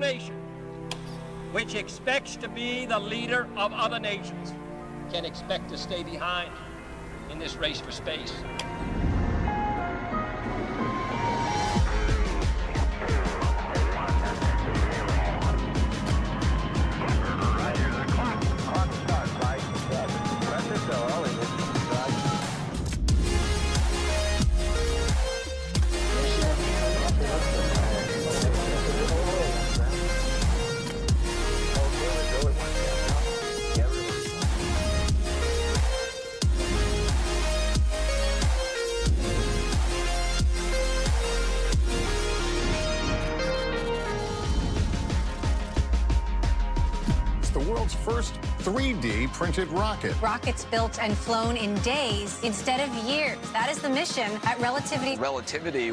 nation which expects to be the leader of other nations can expect to stay behind in this race for space. The world's first 3D printed rocket. Rockets built and flown in days instead of years. That is the mission at Relativity. Relativity.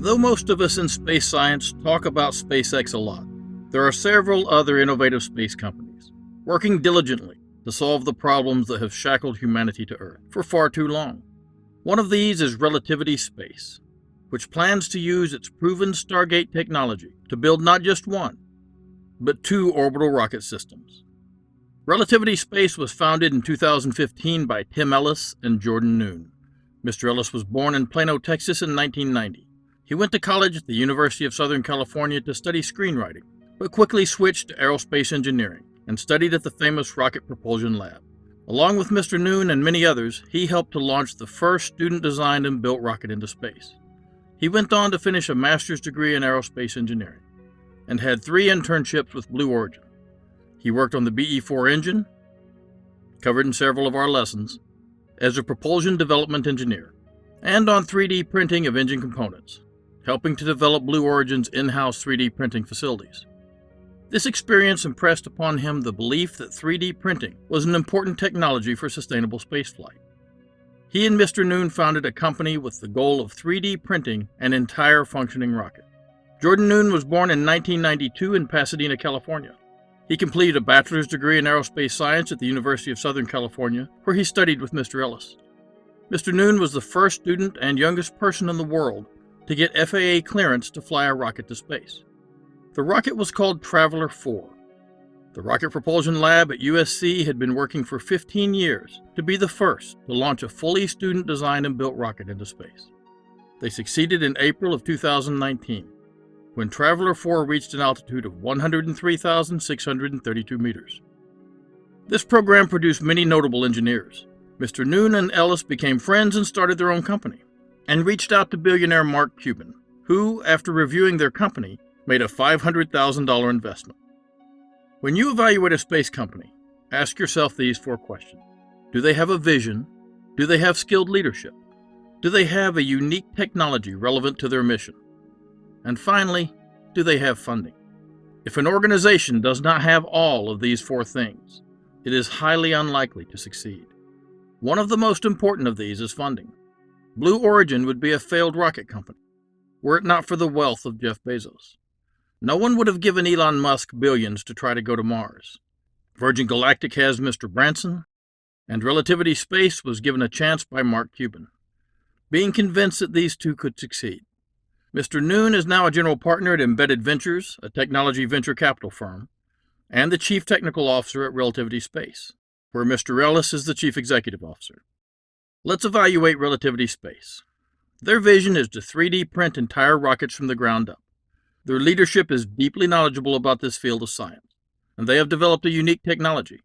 Though most of us in space science talk about SpaceX a lot, there are several other innovative space companies working diligently to solve the problems that have shackled humanity to Earth for far too long. One of these is Relativity Space, which plans to use its proven Stargate technology to build not just one, but two orbital rocket systems. Relativity Space was founded in 2015 by Tim Ellis and Jordan Noon. Mr. Ellis was born in Plano, Texas in 1990. He went to college at the University of Southern California to study screenwriting, but quickly switched to aerospace engineering and studied at the famous Rocket Propulsion Lab. Along with Mr. Noon and many others, he helped to launch the first student-designed and built rocket into space. He went on to finish a master's degree in aerospace engineering and had 3 internships with Blue Origin. He worked on the BE-4 engine, covered in several of our lessons, as a propulsion development engineer, and on 3D printing of engine components, helping to develop Blue Origin's in-house 3D printing facilities. This experience impressed upon him the belief that 3D printing was an important technology for sustainable spaceflight. He and Mr. Noon founded a company with the goal of 3D printing an entire functioning rocket. Jordan Noon was born in 1992 in Pasadena, California. He completed a bachelor's degree in aerospace science at the University of Southern California, where he studied with Mr. Ellis. Mr. Noon was the first student and youngest person in the world to get FAA clearance to fly a rocket to space. The rocket was called Traveler 4. The Rocket Propulsion Lab at USC had been working for 15 years to be the first to launch a fully student-designed and built rocket into space. They succeeded in April of 2019, when Traveler 4 reached an altitude of 103,632 meters. This program produced many notable engineers. Mr. Noon and Ellis became friends and started their own company, and reached out to billionaire Mark Cuban, who, after reviewing their company, made a $500,000 investment. When you evaluate a space company, ask yourself these 4 questions. Do they have a vision? Do they have skilled leadership? Do they have a unique technology relevant to their mission? And finally, do they have funding? If an organization does not have all of these 4 things, it is highly unlikely to succeed. One of the most important of these is funding. Blue Origin would be a failed rocket company, were it not for the wealth of Jeff Bezos. No one would have given Elon Musk billions to try to go to Mars. Virgin Galactic has Mr. Branson, and Relativity Space was given a chance by Mark Cuban, being convinced that these two could succeed. Mr. Noon is now a general partner at Embedded Ventures, a technology venture capital firm, and the chief technical officer at Relativity Space, where Mr. Ellis is the chief executive officer. Let's evaluate Relativity Space. Their vision is to 3D print entire rockets from the ground up. Their leadership is deeply knowledgeable about this field of science, and they have developed a unique technology.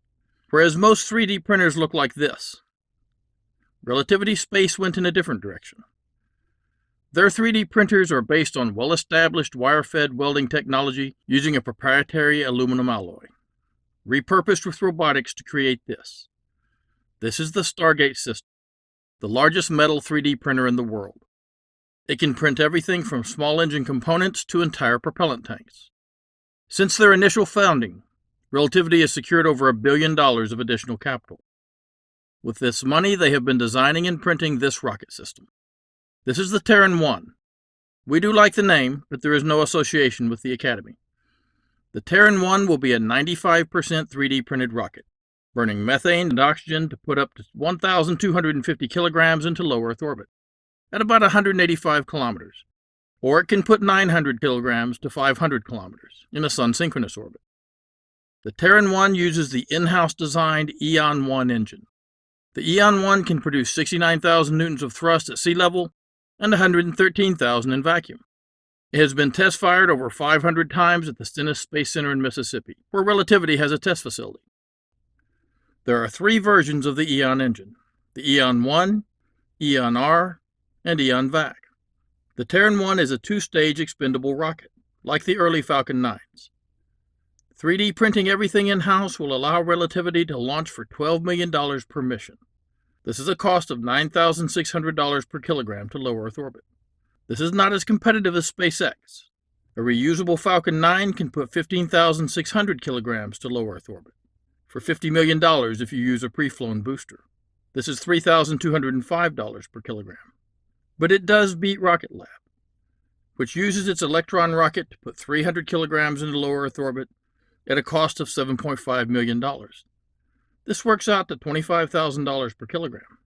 Whereas most 3D printers look like this, Relativity Space went in a different direction. Their 3D printers are based on well-established wire-fed welding technology using a proprietary aluminum alloy, repurposed with robotics to create this. This is the Stargate system, the largest metal 3D printer in the world. It can print everything from small engine components to entire propellant tanks. Since their initial founding, Relativity has secured over $1 billion of additional capital. With this money, they have been designing and printing this rocket system. This is the Terran 1. We do like the name, but there is no association with the Academy. The Terran 1 will be a 95% 3D printed rocket, burning methane and oxygen to put up to 1,250 kilograms into low Earth orbit, at about 185 kilometers, or it can put 900 kilograms to 500 kilometers in a sun-synchronous orbit. The Terran 1 uses the in-house designed Eon 1 engine. The Eon 1 can produce 69,000 newtons of thrust at sea level and 113,000 in vacuum. It has been test-fired over 500 times at the Stennis Space Center in Mississippi, where Relativity has a test facility. There are 3 versions of the Eon engine, the Eon 1, Eon R, and Eon Vac. The Terran 1 is a 2-stage expendable rocket, like the early Falcon 9s. 3D printing everything in-house will allow Relativity to launch for $12 million per mission. This is a cost of $9,600 per kilogram to low Earth orbit. This is not as competitive as SpaceX. A reusable Falcon 9 can put 15,600 kilograms to low Earth orbit, for $50 million if you use a pre-flown booster. This is $3,205 per kilogram. But it does beat Rocket Lab, which uses its Electron rocket to put 300 kilograms into low Earth orbit at a cost of $7.5 million. This works out to $25,000 per kilogram.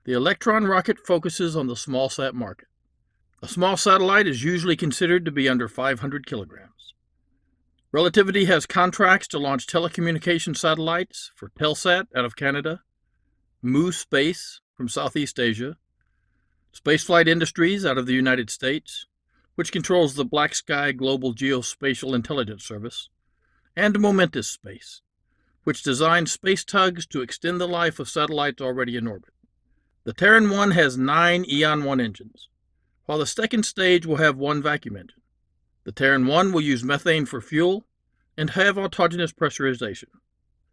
The Electron rocket focuses on the small-sat market. A small satellite is usually considered to be under 500 kilograms. Relativity has contracts to launch telecommunication satellites for Telsat out of Canada, Moose Space from Southeast Asia, Spaceflight Industries out of the United States, which controls the Black Sky Global Geospatial Intelligence Service, and Momentous Space, which designs space tugs to extend the life of satellites already in orbit. The Terran 1 has 9 Eon 1 engines, while the second stage will have 1 vacuum engine. The Terran 1 will use methane for fuel and have autogenous pressurization.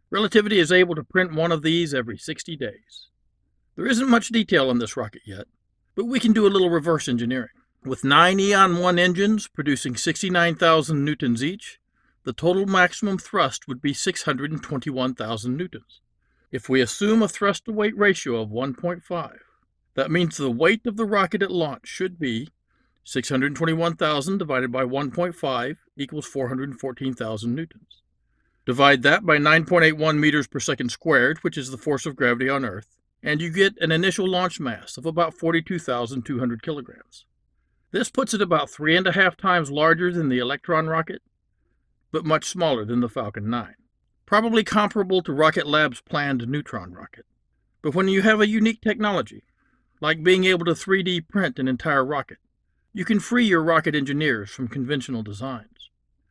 Relativity is able to print one of these every 60 days. There isn't much detail on this rocket yet, but we can do a little reverse engineering. With 9 Eon 1 engines producing 69,000 newtons each, the total maximum thrust would be 621,000 newtons. If we assume a thrust-to-weight ratio of 1.5, that means the weight of the rocket at launch should be 621,000 divided by 1.5 equals 414,000 newtons. Divide that by 9.81 meters per second squared, which is the force of gravity on Earth, and you get an initial launch mass of about 42,200 kilograms. This puts it about 3.5 times larger than the Electron rocket, but much smaller than the Falcon 9. Probably comparable to Rocket Lab's planned Neutron rocket. But when you have a unique technology, like being able to 3D print an entire rocket, you can free your rocket engineers from conventional designs.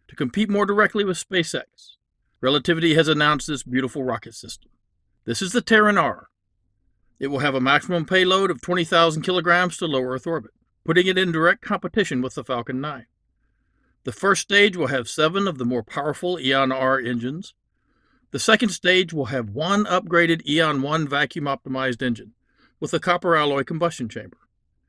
To compete more directly with SpaceX, Relativity has announced this beautiful rocket system. This is the Terran R. It will have a maximum payload of 20,000 kilograms to low Earth orbit, putting it in direct competition with the Falcon 9. The first stage will have 7 of the more powerful Eon R engines. The second stage will have 1 upgraded Eon 1 vacuum-optimized engine with a copper alloy combustion chamber.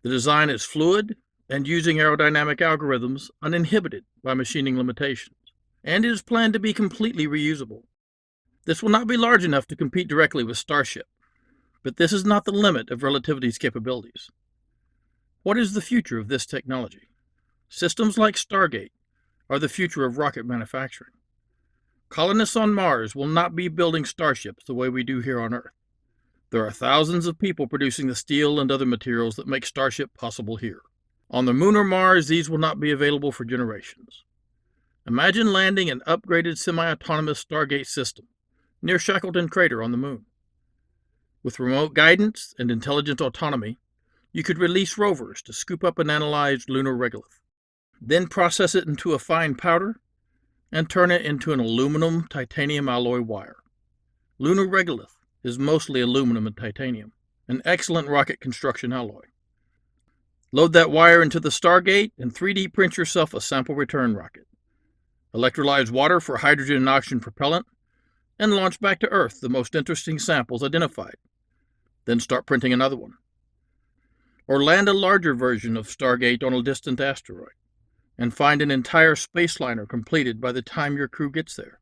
The design is fluid and using aerodynamic algorithms uninhibited by machining limitations, and it is planned to be completely reusable. This will not be large enough to compete directly with Starship, but this is not the limit of Relativity's capabilities. What is the future of this technology? Systems like Stargate are the future of rocket manufacturing. Colonists on Mars will not be building starships the way we do here on Earth. There are thousands of people producing the steel and other materials that make Starship possible here. On the Moon or Mars, these will not be available for generations. Imagine landing an upgraded semi-autonomous Stargate system near Shackleton Crater on the Moon. With remote guidance and intelligent autonomy, you could release rovers to scoop up and analyze lunar regolith, then process it into a fine powder and turn it into an aluminum titanium alloy wire. Lunar regolith is mostly aluminum and titanium, an excellent rocket construction alloy. Load that wire into the Stargate and 3D print yourself a sample return rocket. Electrolyze water for hydrogen and oxygen propellant, and launch back to Earth the most interesting samples identified. Then start printing another one. Or land a larger version of Stargate on a distant asteroid, and find an entire space liner completed by the time your crew gets there.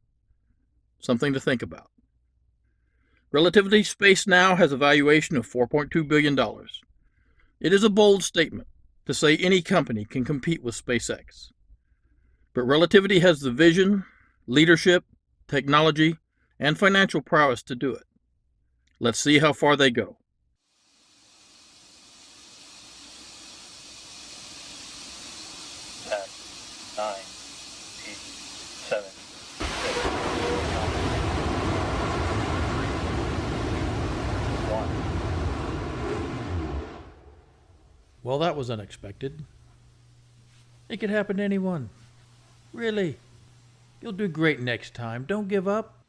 Something to think about. Relativity Space now has a valuation of $4.2 billion. It is a bold statement to say any company can compete with SpaceX. But Relativity has the vision, leadership, technology, and financial prowess to do it. Let's see how far they go. Well, that was unexpected. It could happen to anyone. Really. You'll do great next time. Don't give up.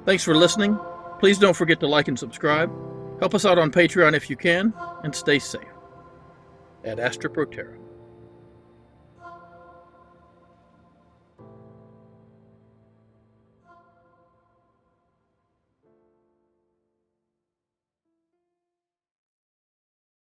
Thanks for listening. Please don't forget to like and subscribe. Help us out on Patreon if you can, and stay safe. At Astra Pro Terra.